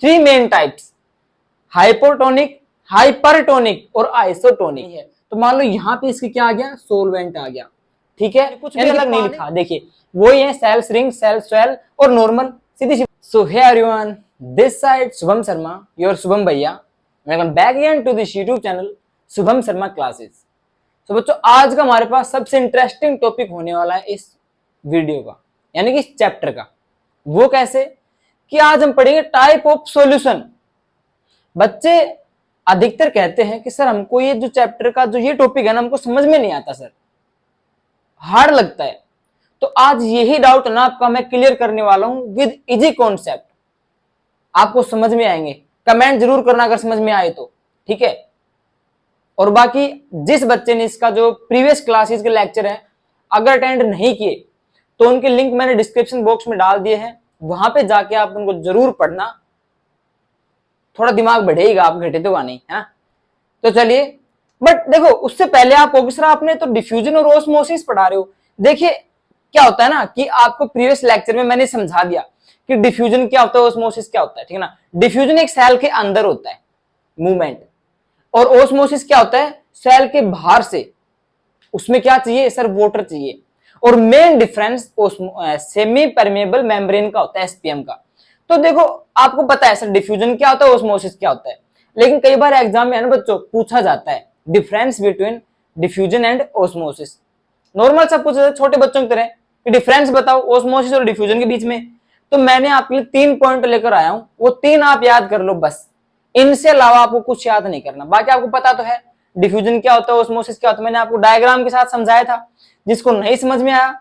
Three main types, hypotonic, hypertonic और isotonic है। तो मान लो यहाँ पे इसके क्या आ गया, सोलवेंट आ गया, ठीक है, कुछ भी अलग नहीं लिखा, देखिए वही है, सेल्स रिंग, सेल स्वेल और नॉर्मल, सीधी सी। So hey everyone, this side Shubham Sharma, your Shubham भैया, welcome back again to this YouTube channel Shubham Sharma classes. तो बच्चों आज का हमारे पास सबसे इंटरेस्टिंग टॉपिक होने वाला है इस वीडियो का, यानी कि इस चैप्टर का। वो कैसे कि आज हम पढ़ेंगे टाइप ऑफ सॉल्यूशन। बच्चे अधिकतर कहते हैं कि सर हमको ये जो चैप्टर का जो ये टॉपिक है ना, हमको समझ में नहीं आता सर, हार्ड लगता है। तो आज यही डाउट ना आपका मैं क्लियर करने वाला हूं विद इजी कॉन्सेप्ट, आपको समझ में आएंगे। कमेंट जरूर करना अगर समझ में आए तो, ठीक है। और बाकी जिस बच्चे ने इसका जो प्रीवियस क्लासेस के लेक्चर हैं अगर अटेंड नहीं किए तो उनके लिंक मैंने डिस्क्रिप्शन बॉक्स में डाल दिए हैं, वहां पे जाके आप उनको जरूर पढ़ना, थोड़ा दिमाग बढ़ेगा, आप घटे तो नहीं है ना। तो चलिए, बट देखो उससे पहले आप होगी सर आपने तो डिफ्यूजन और ओस्मोसिस पढ़ा रहे हो। देखिए क्या होता है ना कि आपको प्रीवियस लेक्चर में मैंने समझा दिया कि डिफ्यूजन क्या होता है, ओस्मोसिस क्या होता है, ठीक है ना। डिफ्यूजन एक सेल के अंदर होता है मूवमेंट, और ओस्मोसिस क्या होता है सेल के बाहर से। उसमें क्या चाहिए सर, वाटर चाहिए। और main difference semi permeable membrane का होता है, एसपीएम का। तो देखो आपको पता है सर डिफ्यूजन क्या होता है, ओस्मोसिस क्या होता है, लेकिन कई बार एग्जाम में है ना बच्चों पूछा जाता है difference between diffusion and osmosis. Normal सब पूछा जाता है छोटे बच्चों की तरह कि डिफरेंस बताओ ओस्मोसिस और डिफ्यूजन के बीच में। तो मैंने आपके लिए 3 पॉइंट लेकर आया हूं, वो 3 आप याद कर लो बस, इनसे अलावा आपको कुछ याद नहीं करना। बाकी आपको पता तो है डिफ्यूजन क्या होता है, ओस्मोसिस क्या होता है, मैंने आपको डायग्राम के साथ समझाया था। जिसको नहीं समझ में आया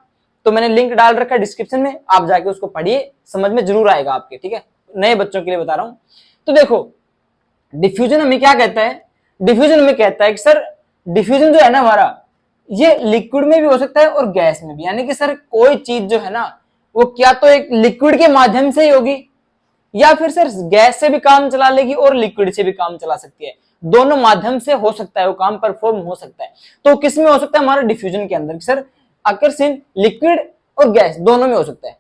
तो मैंने लिंक डाल रखा है डिस्क्रिप्शन में, आप जाके उसको पढ़िए, समझ में जरूर आएगा आपके, ठीक है। नए बच्चों के लिए बता रहा हूं। तो देखो डिफ्यूजन हमें क्या कहता है, डिफ्यूजन हमें कहता है कि सर डिफ्यूजन जो है ना हमारा, ये लिक्विड में भी हो सकता है और गैस में भी। यानी कि सर कोई चीज जो है ना वो क्या तो एक लिक्विड के माध्यम से ही होगी, या फिर सर गैस से भी काम चला लेगी और लिक्विड से भी काम चला सकती है। दोनों माध्यम से हो सकता है वो काम परफॉर्म हो सकता है। तो किस में हो सकता है, हमारे डिफ्यूजन के अंदर सर अकर्स इन लिक्विड और गैस, दोनों में हो सकता है।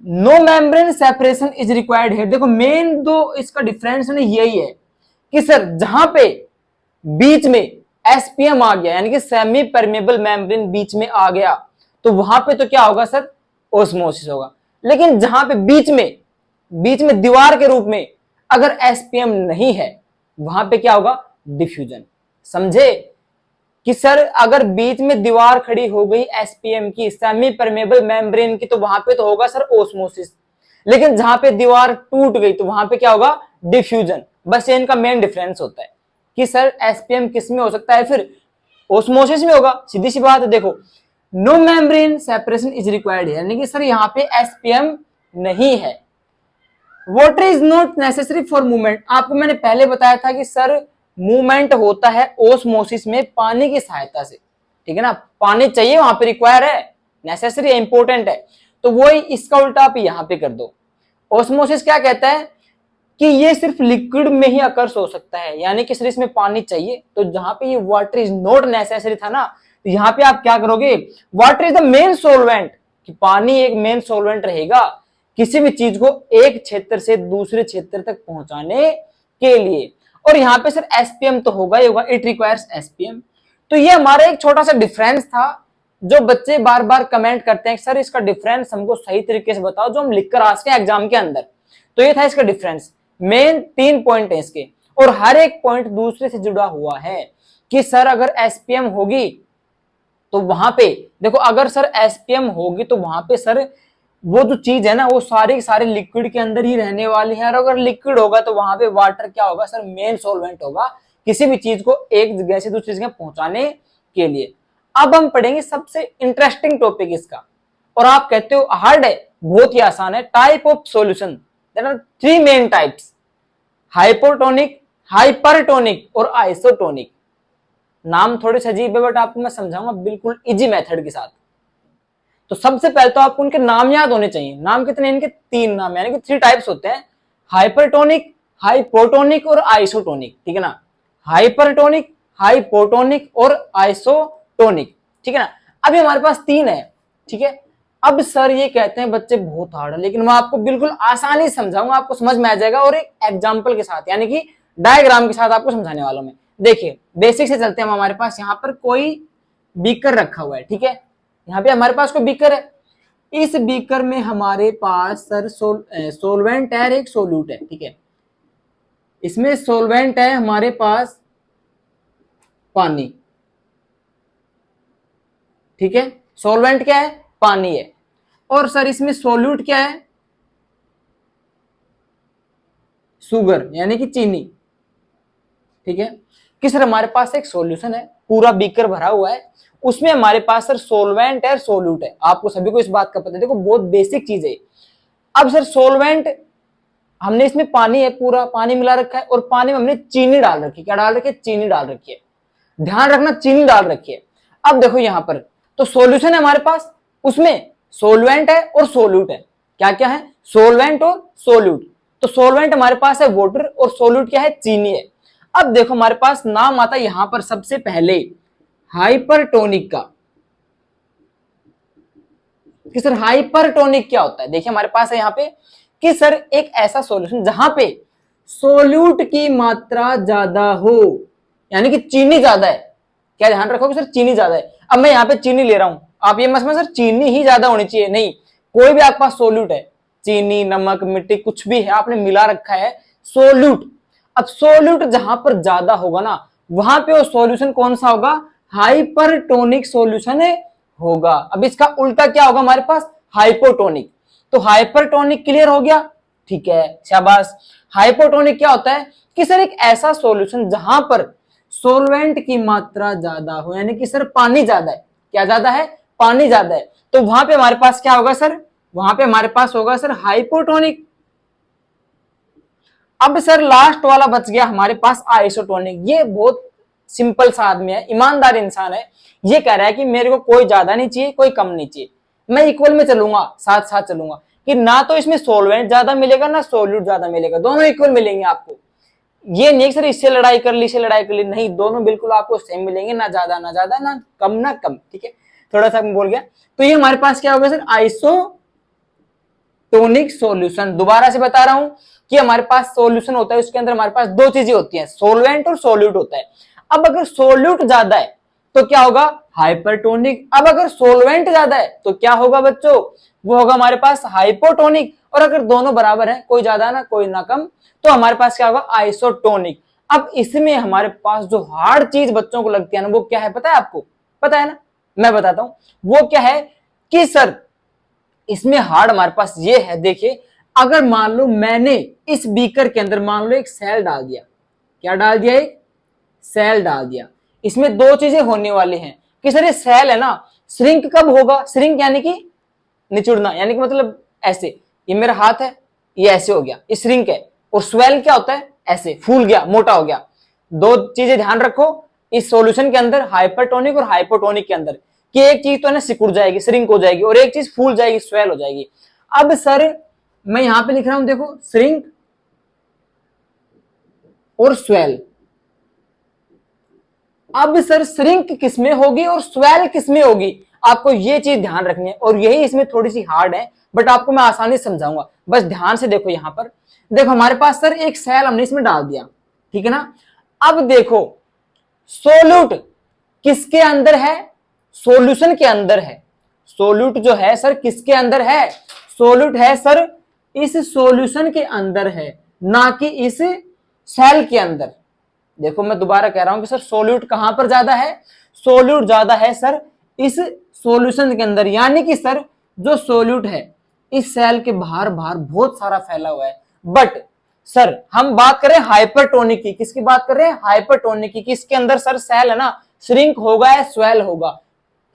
No membrane separation is required है। देखो मेन दो इसका डिफरेंस है यही है कि सर जहां पे बीच में एसपीएम आ गया, यानी कि सेमी परमेबल मेम्ब्रेन बीच में आ गया, तो वहां पे तो क्या होगा सर, ओस्मोसिस होगा। लेकिन जहां पे बीच में दीवार के रूप में अगर एसपीएम नहीं है, वहां पे क्या होगा, डिफ्यूजन। समझे कि सर अगर बीच में दीवार खड़ी हो गई एसपीएम की, सेमी परमेबल मेम्ब्रेन की, तो वहां पे तो होगा सर ओस्मोसिस। लेकिन जहां पे दीवार टूट गई तो वहां पे क्या होगा, डिफ्यूजन। बस ये इनका मेन डिफरेंस होता है कि सर एसपीएम किस में हो सकता है, फिर ओस्मोसिस में होगा, सीधी सी बात है। देखो no membrane separation is required है, यानी कि सर यहाँ पे एसपीएम नहीं है। Water is not necessary for movement. आपको मैंने पहले बताया था कि सर मूवमेंट होता है ओस्मोसिस में पानी की सहायता से, ठीक है ना। पानी चाहिए वहां पे, रिक्वायर है, नेसेसरी है, इंपॉर्टेंट है। तो वही इसका उल्टा आप यहां पे कर दो। ओस्मोसिस क्या कहता है कि ये सिर्फ लिक्विड में ही अकर्स हो सकता है, यानी कि सर इसमें पानी चाहिए। तो जहां पे ये वाटर इज नॉट नेसेसरी था ना, तो यहां पे आप क्या करोगे, water is the main solvent, कि पानी एक मेन सोलवेंट रहेगा किसी भी चीज को एक क्षेत्र से दूसरे क्षेत्र तक पहुंचाने के लिए। और यहाँ पे सर एसपीएम तो होगा ही होगा, इट रिक्वायर्स एसपीएम। तो ये हमारा एक छोटा सा डिफरेंस था, जो बच्चे बार बार कमेंट करते हैं सर इसका डिफरेंस हमको सही तरीके से बताओ, जो हम लिख कर आ सके एग्जाम के अंदर। तो ये था इसका डिफरेंस। मेन 3 पॉइंट है इसके, और हर एक पॉइंट दूसरे से जुड़ा हुआ है कि सर अगर एसपीएम होगी तो वहां पे देखो, अगर सर एसपीएम होगी तो वहां पे सर वो जो चीज है ना वो सारे सारे लिक्विड के अंदर ही रहने वाली है। और अगर लिक्विड होगा तो वहां पे वाटर क्या होगा सर, मेन सॉल्वेंट होगा किसी भी चीज को एक जगह से दूसरी जगह पहुंचाने के लिए। अब हम पढ़ेंगे सबसे इंटरेस्टिंग टॉपिक इसका, और आप कहते हो हार्ड है, बहुत ही आसान है। Type of solution, there are 3 main types, hypotonic, hypertonic और आइसोटोनिक। नाम थोड़े से अजीब है बट आपको मैं समझाऊंगा बिल्कुल इजी मेथड के साथ। तो सबसे पहले तो आपको उनके नाम याद होने चाहिए। नाम कितने, इनके 3 नाम, यानी कि 3 टाइप्स होते हैं, हाइपरटोनिक, हाइपोटोनिक और आइसोटोनिक, ठीक है ना। हाइपरटोनिक, हाइपोटोनिक और आइसोटोनिक, ठीक है ना। अभी हमारे पास 3 है, ठीक है। अब सर ये कहते हैं बच्चे बहुत हार्ड है, लेकिन मैं आपको बिल्कुल आसानी समझाऊंगा, आपको समझ में आ जाएगा, और एक एग्जाम्पल के साथ यानी कि डायग्राम के साथ आपको समझाने वाला हूं मैं। देखिए बेसिक से चलते हैं। हमारे पास यहाँ पर कोई बीकर रखा हुआ है, ठीक है, यहाँ पे हमारे पास कोई बीकर है। इस बीकर में हमारे पास सर सोलवेंट है, एक सोल्यूट है, ठीक है। इसमें सोलवेंट है हमारे पास पानी, ठीक है, सोलवेंट क्या है, पानी है। और सर इसमें सोल्यूट क्या है, शुगर यानी कि चीनी, ठीक है। कि सर हमारे पास एक सॉल्यूशन है, पूरा बीकर भरा हुआ है, उसमें हमारे पास सर सोलवेंट है, सोल्यूट है। आपको सभी को इस बात का पता है, देखो बहुत बेसिक चीज है। अब सर सोलवेंट हमने इसमें पानी है, पूरा पानी मिला रखा है, और पानी में हमने चीनी डाल रखी है। क्या डाल रखी है, चीनी डाल रखी है, ध्यान रखना चीनी डाल रखी है। अब देखो यहां पर तो सॉल्यूशन है हमारे पास, उसमें सोलवेंट है और सोल्यूट है। क्या क्या है, सोलवेंट और सोल्यूट। तो सोलवेंट हमारे पास है वाटर, और सोल्यूट क्या है, चीनी है। अब देखो हमारे पास नाम आता है यहां पर सबसे पहले हाइपरटोनिक का, कि सर हाइपरटोनिक क्या होता है। देखिए हमारे पास है यहाँ पे कि सर एक ऐसा सॉल्यूशन जहां पे सोल्यूट की मात्रा ज्यादा हो, यानी कि चीनी ज्यादा है। क्या ध्यान रखोगे सर, चीनी ज्यादा है। अब मैं यहाँ पे चीनी ले रहा हूं, आप ये मत समझ सर चीनी ही ज्यादा होनी चाहिए, नहीं, कोई भी आपके पास सोल्यूट है, चीनी नमक मिट्टी कुछ भी है, आपने मिला रखा है सोल्यूट। अब सोल्यूट जहां पर ज्यादा होगा ना, वहां पे वो सॉल्यूशन कौन सा होगा, हाइपरटोनिक सॉल्यूशन होगा। अब इसका उल्टा क्या होगा हमारे पास, हाइपोटोनिक। तो हाइपरटोनिक क्लियर हो गया, ठीक है, शाबाश। हाइपोटोनिक क्या होता है कि सर एक ऐसा सॉल्यूशन जहां पर सोलवेंट की मात्रा ज्यादा हो, यानी कि सर पानी ज्यादा है। क्या ज्यादा है, पानी ज्यादा है। तो वहां पे हमारे पास क्या होगा सर, वहां पे हमारे पास होगा सर हाइपोटोनिक। अब सर लास्ट वाला बच गया हमारे पास आइसोटोनिक। ये बहुत सिंपल सा आदमी है, ईमानदार इंसान है। ये कह रहा है कि मेरे को कोई ज्यादा नहीं चाहिए, कोई कम नहीं चाहिए, मैं इक्वल में चलूंगा, साथ साथ चलूंगा, कि ना तो इसमें सोलवेंट ज्यादा मिलेगा ना सोल्यूट ज्यादा मिलेगा, दोनों इक्वल मिलेंगे आपको। ये नहीं सर इससे लड़ाई कर ली, इससे लड़ाई कर ली, नहीं, दोनों बिल्कुल आपको सेम मिलेंगे, ना ज्यादा ना ज्यादा, ना कम ना कम, ठीक है। थोड़ा सा बोल गया। तो ये हमारे पास क्या होगा सर, आइसोटोनिक सॉल्यूशन। दोबारा से बता रहा हूं कि हमारे पास सॉल्यूशन होता है, उसके अंदर हमारे पास दो चीजें होती हैं, सोलवेंट और सोल्यूट होता है। अब अगर सोल्यूट ज्यादा है तो क्या होगा, हाइपरटोनिक। अब अगर सोलवेंट ज्यादा है तो क्या होगा बच्चों, वो होगा हमारे पास हाइपोटोनिक। और अगर दोनों बराबर है, कोई ज्यादा ना कोई ना कम, तो हमारे पास क्या होगा, आइसोटोनिक। अब इसमें हमारे पास जो हार्ड चीज बच्चों को लगती है ना, वो क्या है पता है आपको, पता है ना, मैं बताता हूं वो क्या है। कि सर इसमें हार्ड हमारे पास ये है, देखिए अगर मान लो मैंने इस बीकर के अंदर मान लो एक सेल डाल दिया, क्या डाल दिया, एक सेल डाल दिया। इसमें दो चीजें होने वाली हैं कि सर ये सेल है ना, श्रिंक कब होगा, श्रिंक यानी कि निचुड़ना, यानी कि मतलब ऐसे, ये मेरा हाथ है, ये ऐसे हो गया, ये श्रिंक है। और स्वेल क्या होता है, ऐसे फूल गया, मोटा हो गया। दो चीजें ध्यान रखो इस सॉल्यूशन के अंदर, हाइपरटोनिक और हाइपोटोनिक के अंदर, कि एक चीज तो है ना सिकुड़ जाएगी, श्रिंक हो जाएगी, और एक चीज फूल जाएगी, स्वेल हो जाएगी। अब सर मैं यहां पे लिख रहा हूं, देखो श्रिंक और स्वेल। अब सर श्रिंक किसमें होगी और स्वेल किसमें होगी, आपको ये चीज ध्यान रखनी है, और यही इसमें थोड़ी सी हार्ड है, बट आपको मैं आसानी से समझाऊंगा, बस ध्यान से देखो। यहां पर देखो हमारे पास सर एक सेल हमने इसमें डाल दिया, ठीक है ना। अब देखो सोल्यूट किसके अंदर है, सॉल्यूशन के अंदर है। सोल्यूट जो है सर किसके अंदर है, सोल्यूट है सर इस सॉल्यूशन के अंदर है, ना कि इस सेल के अंदर। देखो मैं दोबारा कह रहा हूं कि सर सोल्यूट कहां पर ज्यादा है, सोल्यूट ज्यादा है सर इस सॉल्यूशन के अंदर, यानी कि सर जो सोल्यूट है इस सेल के बाहर बाहर बहुत सारा फैला हुआ है। बट सर हम बात करें हाइपरटोनिक की, किसकी बात कर रहे हैं, हाइपरटोनिक की, किसके अंदर सर सेल है ना, श्रिंक होगा या स्वेल होगा,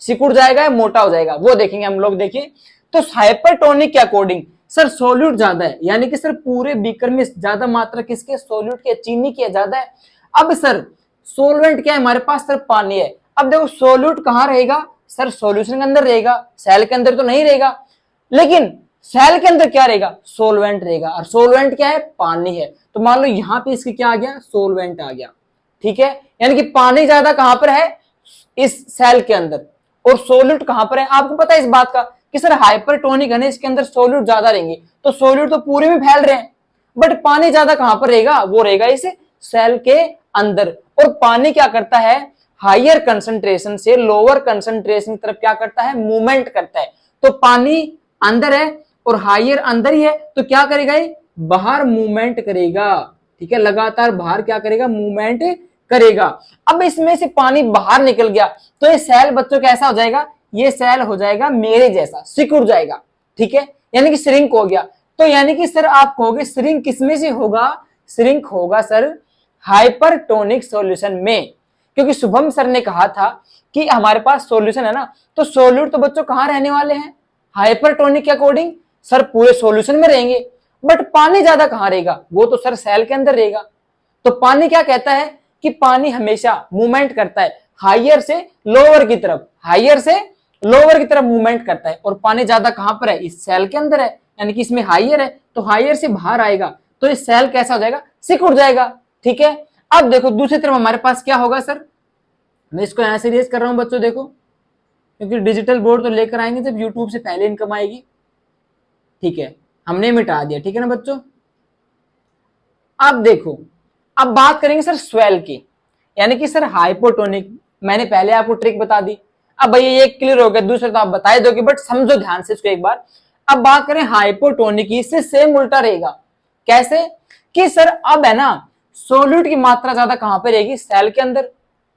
सिकुड़ जाएगा या मोटा हो जाएगा, वो देखेंगे हम लोग। देखिए तो हाइपरटोनिक के अकॉर्डिंग सर सोल्यूट ज्यादा है, यानी कि सर पूरे बीकर में ज्यादा मात्रा किसके, सोल्यूट के, चीनी की ज्यादा है। अब सर सोलवेंट क्या है हमारे पास, सर पानी है। अब देखो सोल्यूट कहां रहेगा, सर सॉल्यूशन के अंदर रहेगा, सेल के अंदर तो नहीं रहेगा। लेकिन सेल के अंदर क्या रहेगा, सोलवेंट रहेगा, और सोलवेंट क्या है, पानी है। तो मान लो यहां पे इसकी क्या आ गया, सोलवेंट आ गया, ठीक है। यानी कि पानी ज्यादा कहां पर है, इस सेल के अंदर, और सोल्यूट कहां पर है, आपको पता है इस बात का कि सर हाइपरटोनिक है ना, इसके अंदर सोल्यूट ज्यादा रहेंगे, तो सोल्यूट तो पूरे में फैल रहे हैं, बट पानी ज्यादा कहां पर रहेगा, वो रहेगा इस सेल के अंदर। और पानी क्या करता है, हायर कंसंट्रेशन से लोअर कंसंट्रेशन की तरफ क्या करता है, मूवमेंट करता है। तो पानी अंदर है और हायर अंदर ही है, तो क्या करेगा, ये बाहर मूवमेंट करेगा, ठीक है, लगातार बाहर क्या करेगा, मूवमेंट करेगा। अब इसमें से पानी बाहर निकल गया तो ये सेल बच्चों कैसा हो जाएगा, ये सेल हो जाएगा मेरे जैसा, सिकुड़ जाएगा, ठीक है, यानी कि श्रिंक हो गया। तो यानी कि सर आप कहोगे श्रिंक किसमें से होगा, श्रिंक होगा सर हाइपरटोनिक सॉल्यूशन में, क्योंकि शुभम सर ने कहा था कि हमारे पास सॉल्यूशन है ना, तो सोल्यूट तो बच्चों कहां रहने वाले हैं, हाइपरटोनिक के अकॉर्डिंग सर पूरे सॉल्यूशन में रहेंगे, बट पानी ज्यादा कहां रहेगा, वो तो सर सेल के अंदर रहेगा। तो पानी क्या कहता है कि पानी हमेशा मूवमेंट करता है हायर से लोअर की तरफ, हायर से लोअर की तरफ मूवमेंट करता है, और पानी ज्यादा कहां पर है, इस सेल के अंदर है, यानी कि इसमें हायर है, तो हायर से बाहर आएगा, तो इस सेल कैसा हो जाएगा, सिकुड़ जाएगा, ठीक है। अब देखो दूसरी तरफ हमारे पास क्या होगा सर, मैं इसको यहां से रेज कर रहा हूं बच्चों, देखो, क्योंकि डिजिटल बोर्ड तो लेकर आएंगे जब यूट्यूब से पहले इनकम आएगी, ठीक है, हमने मिटा दिया, ठीक है ना बच्चों। अब देखो, अब बात करेंगे सर स्वेल की, यानी कि सर हाइपोटोनिक, मैंने पहले आपको ट्रिक बता दी, अब भैया ये क्लियर हो गया, दूसरे तो आप बता दोगे, बट समझो ध्यान से इसको एक बार। अब बात करें हाइपोटोनिक की, इससे सेम उल्टा रहेगा, कैसे कि सर अब है ना, सोल्यूट की मात्रा ज्यादा कहां पे रहेगी, सेल के अंदर,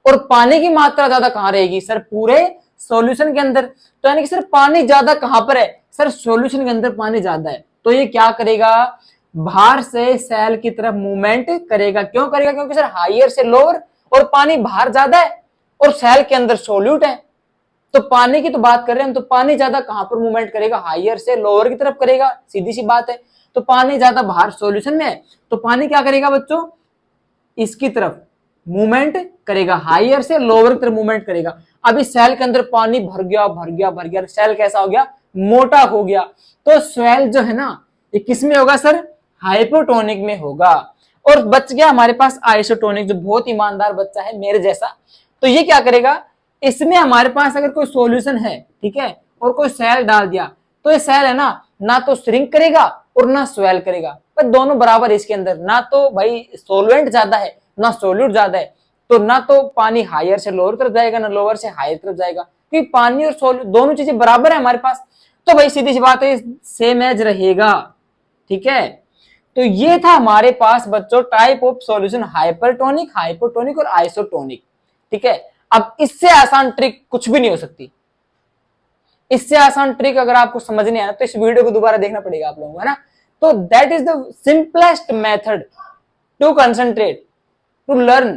और पानी की मात्रा ज्यादा कहां रहेगी सर, पूरे सॉल्यूशन के अंदर। तो यानी कि सर पानी ज्यादा कहां पर है, सर सॉल्यूशन के अंदर पानी ज्यादा है, तो ये क्या करेगा, बाहर से सेल की तरफ मूवमेंट करेगा। क्यों करेगा, क्योंकि सर हायर से लोअर, और पानी बाहर ज्यादा है और सेल के अंदर सोल्यूट है, तो पानी की तो बात कर रहे हैं हम, तो पानी ज्यादा कहां पर मूवमेंट करेगा, हायर से लोअर की तरफ करेगा, सीधी सी बात है। तो पानी ज्यादा बाहर सॉल्यूशन में है, तो पानी क्या करेगा बच्चों, इसकी तरफ मूवमेंट करेगा, हायर से लोअर की तरफ मूवमेंट करेगा। अभी सेल के अंदर पानी भर गया भर गया भर गया, सेल कैसा हो गया, मोटा हो गया, तो स्वेल जो है ना, ये किस में होगा सर, हाइपोटोनिक में होगा। और बच गया हमारे पास आइसोटोनिक, जो बहुत ईमानदार बच्चा है मेरे जैसा, तो ये क्या करेगा, इसमें हमारे पास अगर कोई सॉल्यूशन है, ठीक है, और कोई सेल डाल दिया, तो ये सेल है ना तो श्रिंक करेगा और ना स्वेल करेगा, पर दोनों बराबर इसके अंदर, ना तो भाई सोलवेंट ज्यादा है ना सोल्यूट ज्यादा है, तो ना तो पानी हायर से लोअर तरफ जाएगा ना लोअर से हायर तरफ जाएगा, क्योंकि पानी और सोल्यूट दोनों चीजें बराबर है हमारे पास, तो भाई सीधी सी बात है, सेम एज रहेगा, ठीक है। तो ये था हमारे पास बच्चों type of solution, hypertonic, hypotonic और आइसोटोनिक, ठीक है। अब इससे आसान ट्रिक कुछ भी नहीं हो सकती, इससे आसान ट्रिक अगर आपको समझ नहीं आया तो इस वीडियो को दोबारा देखना पड़ेगा आप लोगों को, है ना। तो that is the simplest method to concentrate to learn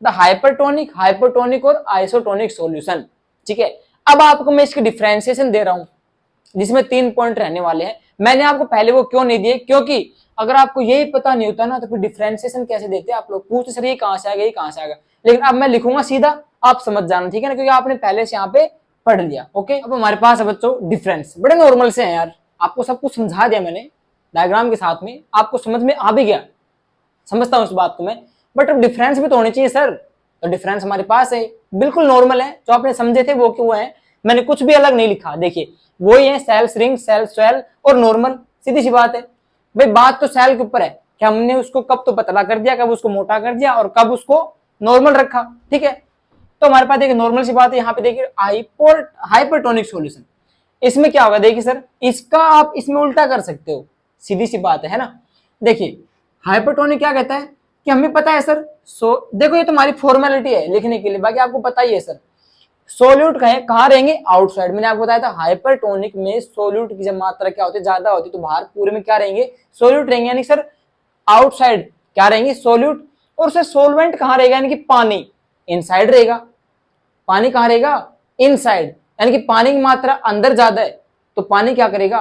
the hypertonic, hypotonic और आइसोटोनिक सॉल्यूशन, ठीक है। अब आपको मैं इसकी डिफरेंशिएशन दे रहा हूं, जिसमें 3 पॉइंट रहने वाले हैं। मैंने आपको पहले वो क्यों नहीं दिए, क्योंकि अगर आपको यही पता नहीं होता ना, तो फिर डिफरेंशिएशन कैसे देते आप लोग, पूछते सर ये कहां से आ गया, ये कहां से आ गया, लेकिन अब मैं लिखूंगा सीधा, आप समझ जाना, ठीक है ना, क्योंकि आपने पहले से यहाँ पे पढ़ लिया, ओके। अब हमारे पास है बच्चों डिफरेंस, बड़े नॉर्मल से हैं यार, आपको सब कुछ समझा दिया मैंने डायग्राम के साथ में, आपको समझ में आ भी गया, समझता हूं इस बात को मैं, बट अब डिफरेंस भी तो होनी चाहिए सर। तो डिफरेंस हमारे पास है, बिल्कुल नॉर्मल है, जो आपने समझे थे वो क्यों है, मैंने कुछ भी अलग नहीं लिखा, देखिए वही है, सेल श्रिंक, सेल स्वेल और नॉर्मल, सीधी सी बात है भाई। बात तो सेल के ऊपर है कि हमने उसको कब तो पतला कर दिया, कब उसको मोटा कर दिया और कब उसको नॉर्मल रखा, ठीक है। तो हमारे पास देखिए नॉर्मल सी बात है, यहाँ पे देखिए हाइपरटोनिक सॉल्यूशन, इसमें क्या होगा, देखिए सर इसका आप इसमें उल्टा कर सकते हो, सीधी सी बात है ना। देखिए हाइपरटोनिक क्या कहता है कि हमें पता है सर, देखो ये तुम्हारी फॉर्मेलिटी है लिखने के लिए, बाकी आपको पता ही है सर, सोल्यूट कहाँ रहेंगे, आउटसाइड। मैंने आपको बताया था हाइपरटोनिक में सोल्यूट की जब मात्रा क्या होती है, ज्यादा होती है, तो बाहर पूरे में क्या रहेंगे, सोल्यूट रहेंगे, यानी सर आउटसाइड क्या रहेंगे, सोल्यूट। और सर सोलवेंट कहाँ रहेगा, यानी कि पानी इनसाइड रहेगा, पानी कहाँ रहेगा, इनसाइड, यानी कि पानी की मात्रा अंदर ज्यादा है, तो पानी क्या करेगा,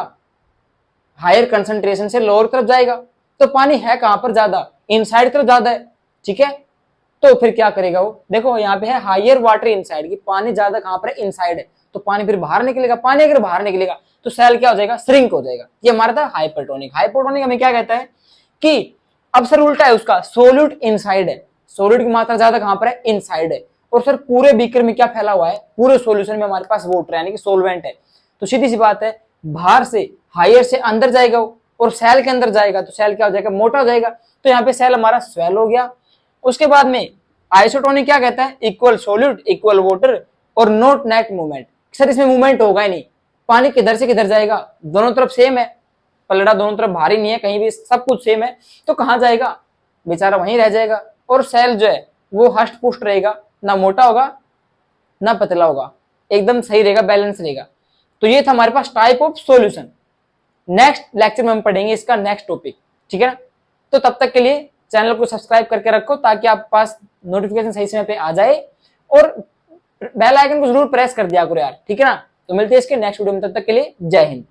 हायर कंसंट्रेशन से लोअर तरफ जाएगा, तो पानी है कहां पर ज्यादा, इनसाइड तरफ ज्यादा है, ठीक है। तो फिर क्या करेगा वो, देखो यहाँ पे है हायर वाटर इनसाइड, की पानी ज्यादा कहां पर है, इनसाइड है, तो पानी फिर बाहर निकलेगा, पानी अगर बाहर निकलेगा तो सेल क्या हो जाएगा, श्रिंक हो जाएगा। ये हमारा था हाइपरटोनिक। हाइपोटोनिक हमें क्या कहता है कि अब सर उल्टा है उसका, सोल्यूट इनसाइड है, सोल्यूट की मात्रा ज्यादा कहां पर है, इनसाइड है, और सर पूरे बीकर में क्या फैला हुआ है, पूरे सोल्यूशन में हमारे पास वाटर यानी कि सोलवेंट है, तो सीधी सी बात है, बाहर से हायर से अंदर जाएगा वो, और सेल के अंदर जाएगा तो सेल क्या हो जाएगा, मोटा हो जाएगा। तो यहाँ पे सेल हमारा स्वेल हो गया। उसके बाद में आइसोटोनिक क्या कहता है, इक्वल सॉल्यूट इक्वल वाटर और नॉट नेट मूवमेंट। सर इसमें मूवमेंट होगा ही नहीं, पानी किधर से किधर जाएगा, दोनों तरफ सेम है, पलड़ा दोनों तरफ भारी नहीं है, कहीं भी सब कुछ सेम है, तो कहाँ जाएगा, बेचारा वहीं रह जाएगा। और सेल जो है वो हष्ट पुष्ट रहेगा, ना मोटा होगा ना पतला होगा, एकदम सही रहेगा, बैलेंस रहेगा। तो ये था हमारे पास type of solution. Next lecture में हम पढ़ेंगे इसका नेक्स्ट टॉपिक, ठीक है ना। तो तब तक के लिए चैनल को सब्सक्राइब करके रखो ताकि आप पास नोटिफिकेशन सही समय पे आ जाए, और बेल आइकन को जरूर प्रेस कर दिया करो यार, ठीक है ना। तो मिलते हैं इसके नेक्स्ट वीडियो में, तब तक के लिए जय हिंद।